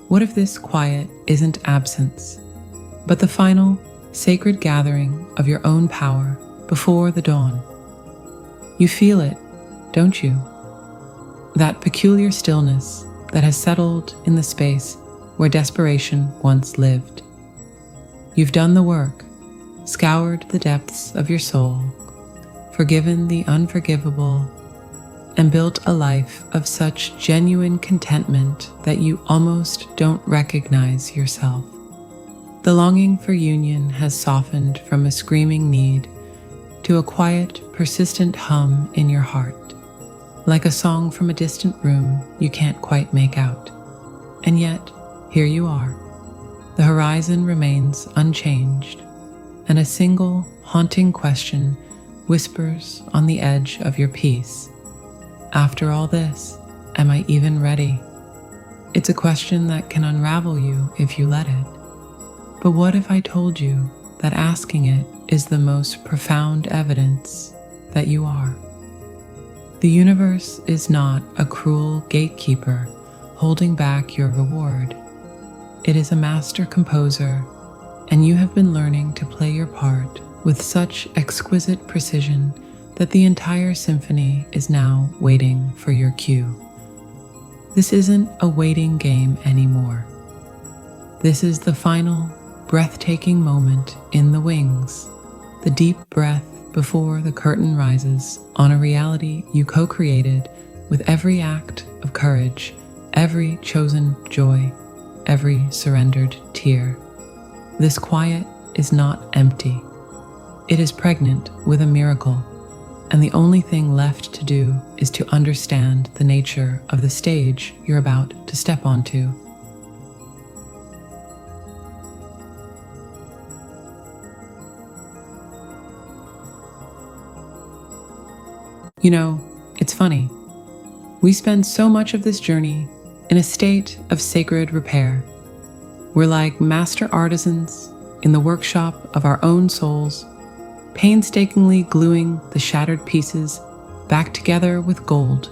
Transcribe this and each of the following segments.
What if this quiet isn't absence, but the final, sacred gathering of your own power before the dawn? You feel it, don't you? That peculiar stillness that has settled in the space where desperation once lived. You've done the work, scoured the depths of your soul, forgiven the unforgivable, and built a life of such genuine contentment that you almost don't recognize yourself. The longing for union has softened from a screaming need to a quiet, persistent hum in your heart, like a song from a distant room you can't quite make out. And yet, here you are. The horizon remains unchanged, and a single, haunting question whispers on the edge of your peace. After all this, am I even ready? It's a question that can unravel you if you let it. But what if I told you that asking it is the most profound evidence that you are? The universe is not a cruel gatekeeper holding back your reward. It is a master composer, and you have been learning to play your part with such exquisite precision that the entire symphony is now waiting for your cue. This isn't a waiting game anymore. This is the final, breathtaking moment in the wings, the deep breath before the curtain rises on a reality you co-created with every act of courage, every chosen joy, every surrendered tear. This quiet is not empty. It is pregnant with a miracle, and the only thing left to do is to understand the nature of the stage you're about to step onto. You know, it's funny. We spend so much of this journey in a state of sacred repair. We're like master artisans in the workshop of our own souls, painstakingly gluing the shattered pieces back together with gold,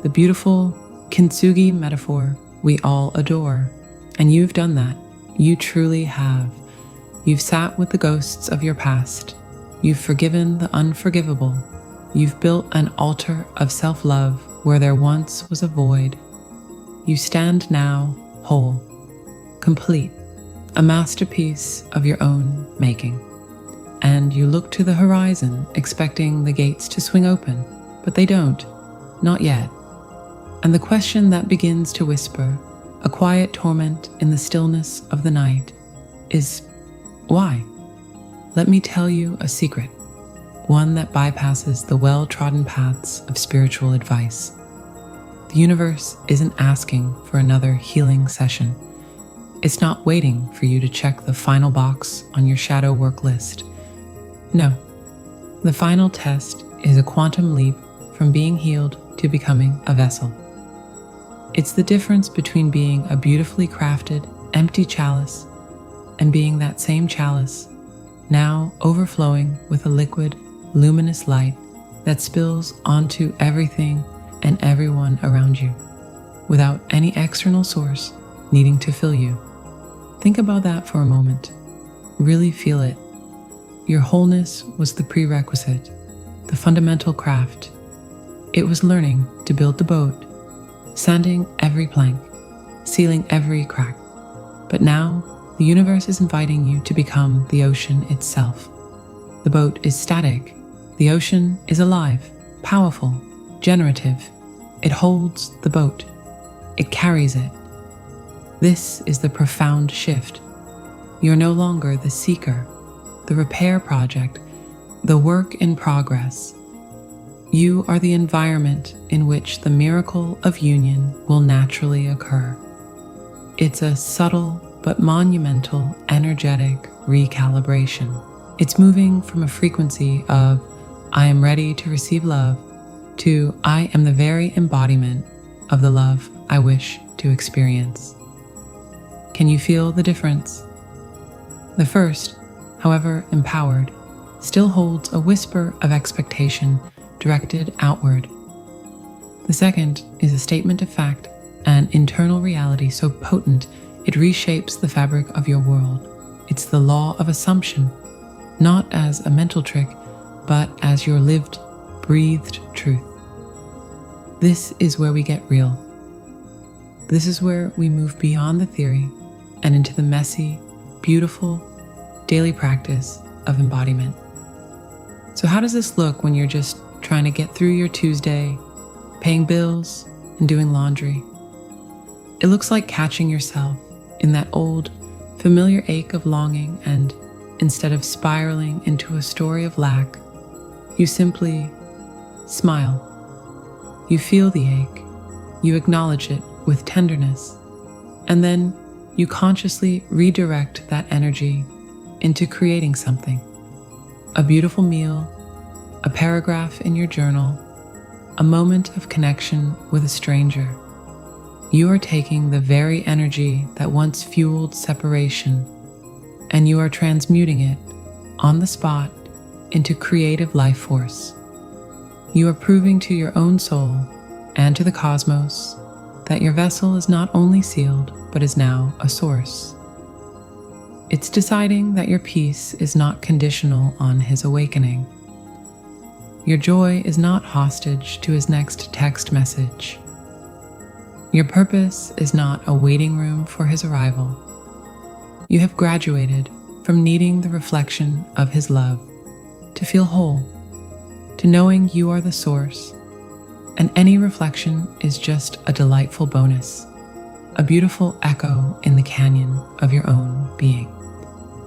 the beautiful kintsugi metaphor we all adore. And you've done that. You truly have. You've sat with the ghosts of your past. You've forgiven the unforgivable. You've built an altar of self-love where there once was a void. You stand now whole, complete, a masterpiece of your own making. And you look to the horizon expecting the gates to swing open, but they don't, not yet. And the question that begins to whisper, a quiet torment in the stillness of the night, is why? Let me tell you a secret, one that bypasses the well-trodden paths of spiritual advice. The universe isn't asking for another healing session. It's not waiting for you to check the final box on your shadow work list. No, the final test is a quantum leap from being healed to becoming a vessel. It's the difference between being a beautifully crafted, empty chalice and being that same chalice, now overflowing with a liquid, luminous light that spills onto everything and everyone around you, without any external source needing to fill you. Think about that for a moment. Really feel it. Your wholeness was the prerequisite, the fundamental craft. It was learning to build the boat, sanding every plank, sealing every crack. But now, the universe is inviting you to become the ocean itself. The boat is static. The ocean is alive, powerful, generative. It holds the boat. It carries it. This is the profound shift. You're no longer the seeker, the repair project, the work in progress. You are the environment in which the miracle of union will naturally occur. It's a subtle but monumental energetic recalibration. It's moving from a frequency of I am ready to receive love to I am the very embodiment of the love I wish to experience. Can you feel the difference? The first, however empowered, still holds a whisper of expectation directed outward. The second is a statement of fact an internal reality so potent it reshapes the fabric of your world. It's the law of assumption, not as a mental trick, but as your lived, breathed truth. This is where we get real. This is where we move beyond the theory and into the messy, beautiful, daily practice of embodiment. So how does this look when you're just trying to get through your Tuesday, paying bills, and doing laundry? It looks like catching yourself in that old, familiar ache of longing, and instead of spiraling into a story of lack, you simply smile. You feel the ache, you acknowledge it with tenderness, and then you consciously redirect that energy into creating something. A beautiful meal, a paragraph in your journal, a moment of connection with a stranger. You are taking the very energy that once fueled separation, and you are transmuting it on the spot into creative life force. You are proving to your own soul and to the cosmos that your vessel is not only sealed, but is now a source. It's deciding that your peace is not conditional on his awakening. Your joy is not hostage to his next text message. Your purpose is not a waiting room for his arrival. You have graduated from needing the reflection of his love to feel whole, to knowing you are the source, and any reflection is just a delightful bonus, a beautiful echo in the canyon of your own being.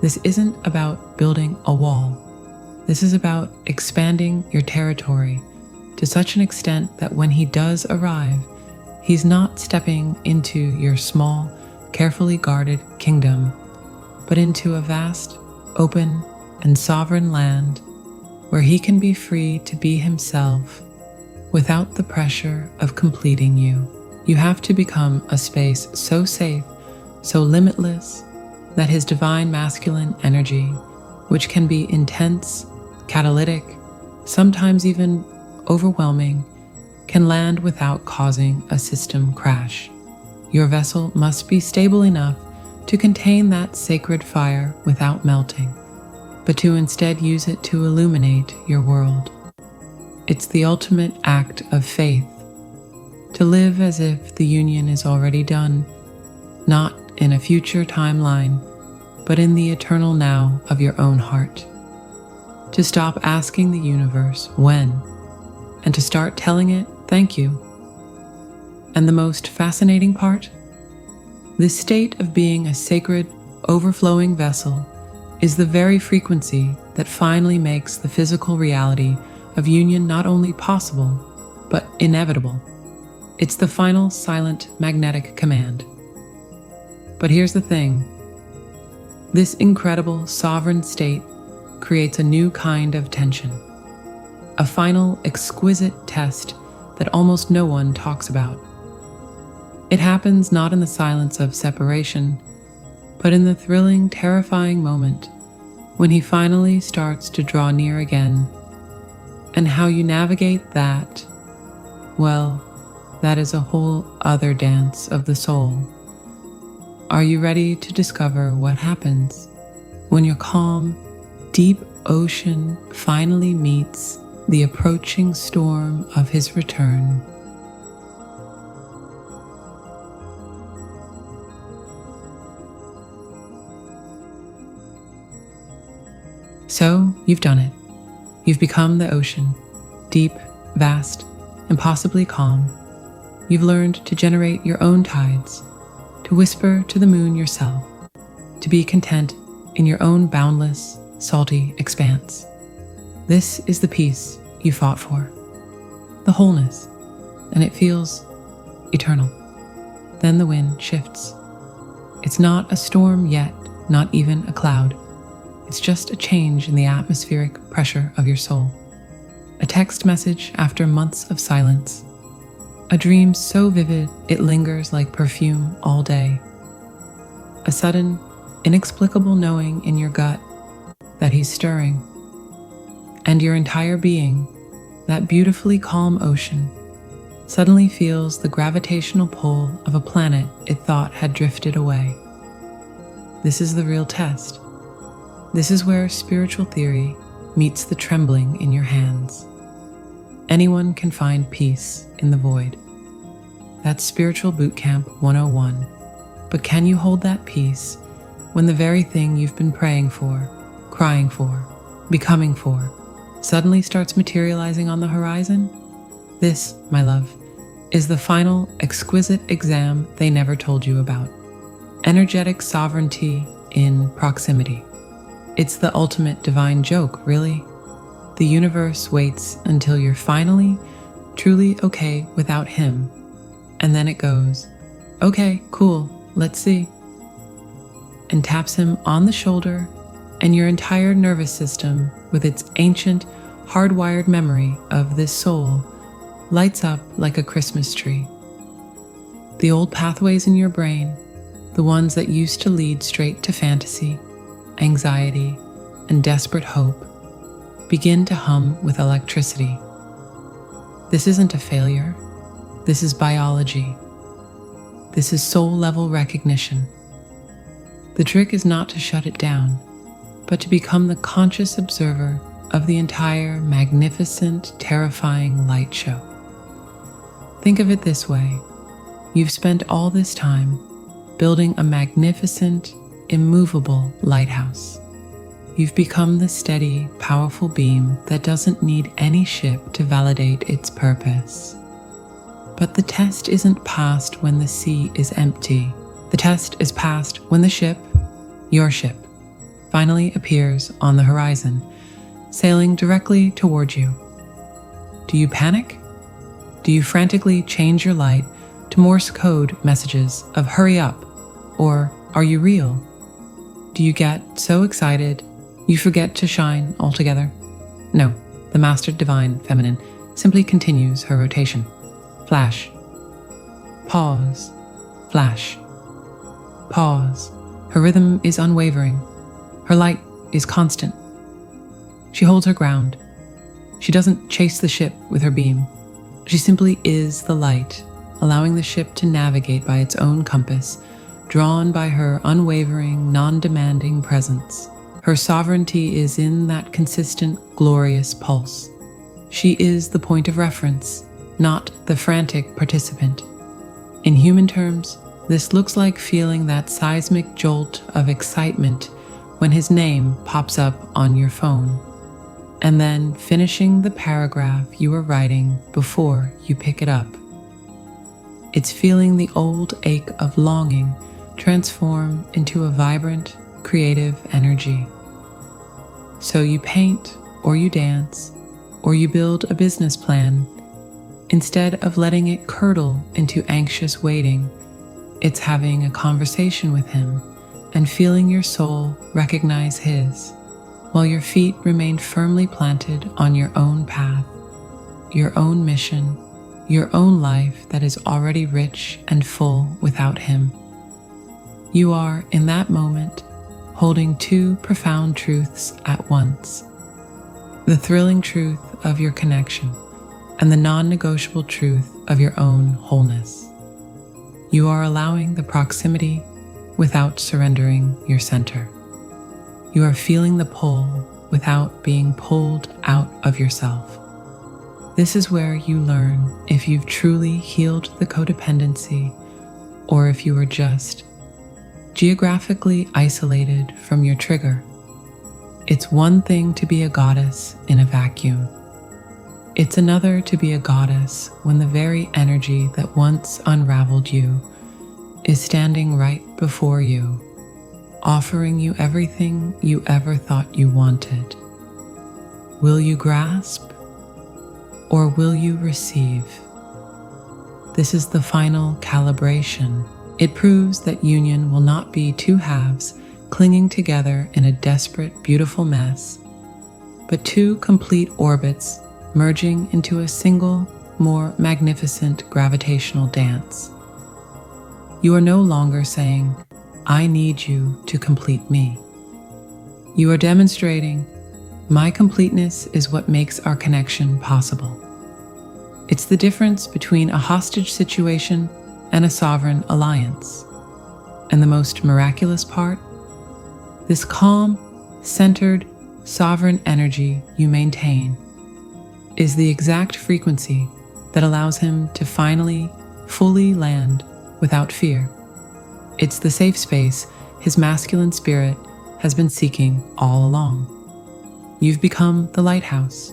This isn't about building a wall. This is about expanding your territory to such an extent that when he does arrive, he's not stepping into your small, carefully guarded kingdom, but into a vast, open, and sovereign land where he can be free to be himself without the pressure of completing you. You have to become a space so safe, so limitless, that his divine masculine energy, which can be intense, catalytic, sometimes even overwhelming, can land without causing a system crash. Your vessel must be stable enough to contain that sacred fire without melting, but to instead use it to illuminate your world. It's the ultimate act of faith, to live as if the union is already done, not in a future timeline, but in the eternal now of your own heart. To stop asking the universe when, and to start telling it thank you. And the most fascinating part? This state of being a sacred, overflowing vessel is the very frequency that finally makes the physical reality of union not only possible, but inevitable. It's the final silent magnetic command. But here's the thing. This incredible sovereign state creates a new kind of tension, a final exquisite test that almost no one talks about. It happens not in the silence of separation, but in the thrilling, terrifying moment when he finally starts to draw near again. And how you navigate that, well, that is a whole other dance of the soul. Are you ready to discover what happens when your calm, deep ocean finally meets the approaching storm of his return? So, you've done it. You've become the ocean, deep, vast, impossibly calm. You've learned to generate your own tides, to whisper to the moon yourself, to be content in your own boundless, salty expanse. This is the peace you fought for, the wholeness, and it feels eternal. Then the wind shifts. It's not a storm yet, not even a cloud. It's just a change in the atmospheric pressure of your soul. A text message after months of silence. A dream so vivid it lingers like perfume all day. A sudden, inexplicable knowing in your gut that he's stirring. And your entire being, that beautifully calm ocean, suddenly feels the gravitational pull of a planet it thought had drifted away. This is the real test. This is where spiritual theory meets the trembling in your hands. Anyone can find peace in the void. That's Spiritual Bootcamp 101. But can you hold that peace when the very thing you've been praying for, crying for, becoming for, suddenly starts materializing on the horizon? This, my love, is the final exquisite exam they never told you about. Energetic sovereignty in proximity. It's the ultimate divine joke, really. The universe waits until you're finally, truly okay without him, and then it goes, okay, cool, let's see, and taps him on the shoulder, and your entire nervous system, with its ancient, hardwired memory of this soul, lights up like a Christmas tree. The old pathways in your brain, the ones that used to lead straight to fantasy, anxiety, and desperate hope, begin to hum with electricity. This isn't a failure. This is biology. This is soul-level recognition. The trick is not to shut it down, but to become the conscious observer of the entire magnificent, terrifying light show. Think of it this way. You've spent all this time building a magnificent, immovable lighthouse. You've become the steady, powerful beam that doesn't need any ship to validate its purpose. But the test isn't passed when the sea is empty. The test is passed when the ship, your ship, finally appears on the horizon, sailing directly toward you. Do you panic? Do you frantically change your light to Morse code messages of hurry up? Or are you real? Do you get so excited you forget to shine altogether? No, the Master Divine Feminine simply continues her rotation. Flash. Pause. Flash. Pause. Her rhythm is unwavering. Her light is constant. She holds her ground. She doesn't chase the ship with her beam. She simply is the light, allowing the ship to navigate by its own compass, drawn by her unwavering, non-demanding presence. Her sovereignty is in that consistent, glorious pulse. She is the point of reference, not the frantic participant. In human terms, this looks like feeling that seismic jolt of excitement when his name pops up on your phone, and then finishing the paragraph you were writing before you pick it up. It's feeling the old ache of longing transform into a vibrant, creative energy. So you paint, or you dance, or you build a business plan. Instead of letting it curdle into anxious waiting, it's having a conversation with him and feeling your soul recognize his, while your feet remain firmly planted on your own path, your own mission, your own life that is already rich and full without him. You are, in that moment, holding two profound truths at once: the thrilling truth of your connection and the non-negotiable truth of your own wholeness. You are allowing the proximity without surrendering your center. You are feeling the pull without being pulled out of yourself. This is where you learn if you've truly healed the codependency or if you are just geographically isolated from your trigger. It's one thing to be a goddess in a vacuum. It's another to be a goddess when the very energy that once unraveled you is standing right before you, offering you everything you ever thought you wanted. Will you grasp or will you receive? This is the final calibration. It proves that union will not be two halves clinging together in a desperate, beautiful mess, but two complete orbits merging into a single, more magnificent gravitational dance. You are no longer saying, "I need you to complete me." You are demonstrating, "My completeness is what makes our connection possible." It's the difference between a hostage situation and a sovereign alliance. And the most miraculous part? This calm, centered, sovereign energy you maintain is the exact frequency that allows him to finally, fully land without fear. It's the safe space his masculine spirit has been seeking all along. You've become the lighthouse.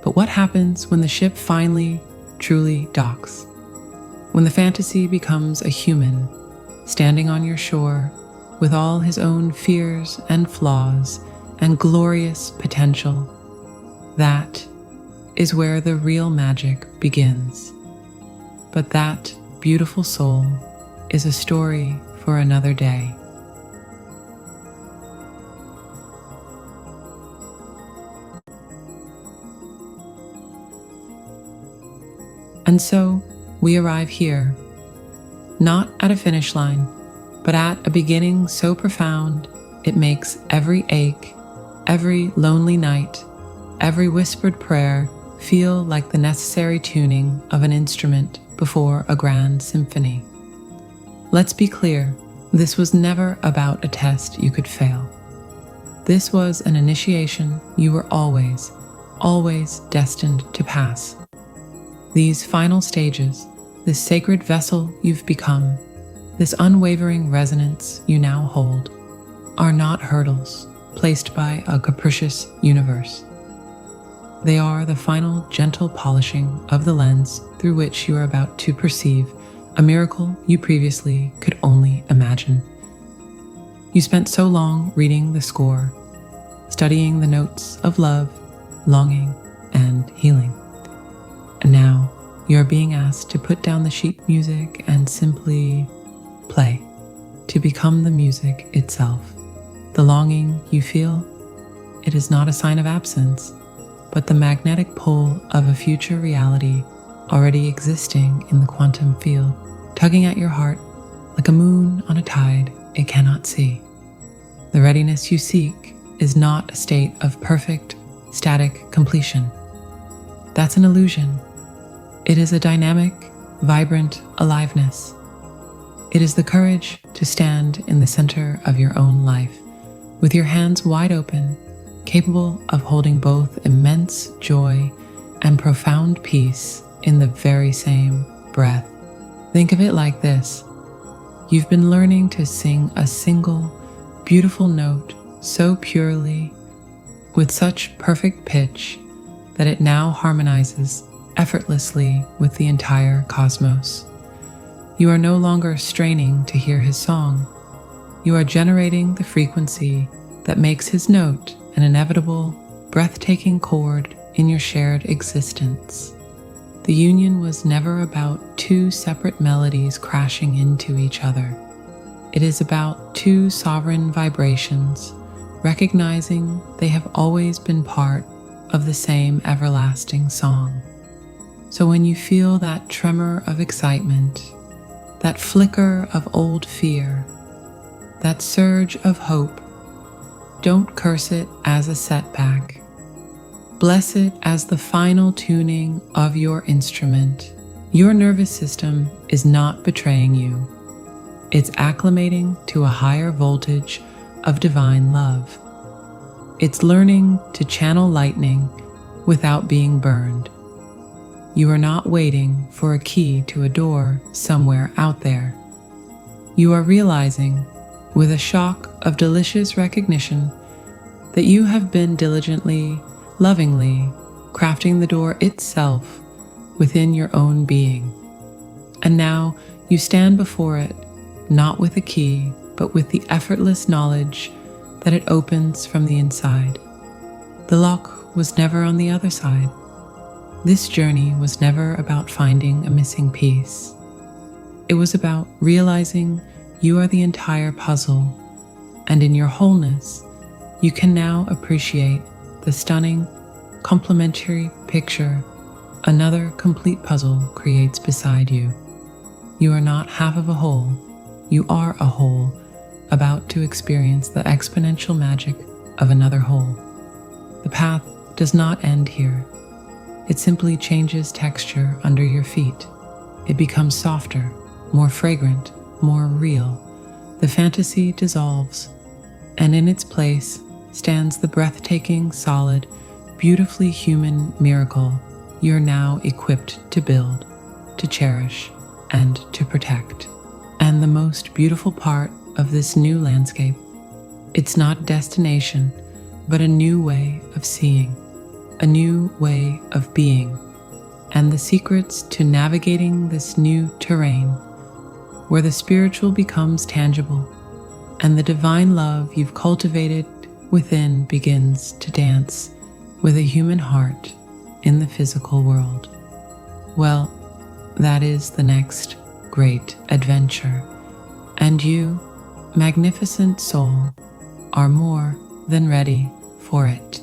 But what happens when the ship finally, truly docks? When the fantasy becomes a human, standing on your shore with all his own fears and flaws and glorious potential, that is where the real magic begins. But that beautiful soul is a story for another day. And so we arrive here, not at a finish line, but at a beginning so profound it makes every ache, every lonely night, every whispered prayer feel like the necessary tuning of an instrument before a grand symphony. Let's be clear, this was never about a test you could fail. This was an initiation you were always, always destined to pass. These final stages, this sacred vessel you've become, this unwavering resonance you now hold, are not hurdles placed by a capricious universe. They are the final gentle polishing of the lens through which you are about to perceive a miracle you previously could only imagine. You spent so long reading the score, studying the notes of love, longing, and healing. And now you are being asked to put down the sheet music and simply play, to become the music itself. The longing you feel, it is not a sign of absence, but the magnetic pull of a future reality already existing in the quantum field, tugging at your heart like a moon on a tide it cannot see. The readiness you seek is not a state of perfect, static completion. That's an illusion. It is a dynamic, vibrant aliveness. It is the courage to stand in the center of your own life, with your hands wide open, capable of holding both immense joy and profound peace in the very same breath. Think of it like this. You've been learning to sing a single, beautiful note so purely, with such perfect pitch, that it now harmonizes effortlessly with the entire cosmos. You are no longer straining to hear his song. You are generating the frequency that makes his note an inevitable, breathtaking chord in your shared existence. The union was never about two separate melodies crashing into each other. It is about two sovereign vibrations, recognizing they have always been part of the same everlasting song. So when you feel that tremor of excitement, that flicker of old fear, that surge of hope, don't curse it as a setback. Bless it as the final tuning of your instrument. Your nervous system is not betraying you. It's acclimating to a higher voltage of divine love. It's learning to channel lightning without being burned. You are not waiting for a key to a door somewhere out there. You are realizing, with a shock of delicious recognition, that you have been diligently, lovingly crafting the door itself within your own being. And now you stand before it, not with a key, but with the effortless knowledge that it opens from the inside. The lock was never on the other side. This journey was never about finding a missing piece. It was about realizing you are the entire puzzle, and in your wholeness, you can now appreciate the stunning, complementary picture another complete puzzle creates beside you. You are not half of a whole, you are a whole, about to experience the exponential magic of another whole. The path does not end here. It simply changes texture under your feet. It becomes softer, more fragrant, more real. The fantasy dissolves, and in its place stands the breathtaking, solid, beautifully human miracle you're now equipped to build, to cherish, and to protect. And the most beautiful part of this new landscape, it's not destination, but a new way of seeing, a new way of being, and the secrets to navigating this new terrain, where the spiritual becomes tangible, and the divine love you've cultivated within begins to dance with a human heart in the physical world. Well, that is the next great adventure, and you, magnificent soul, are more than ready for it.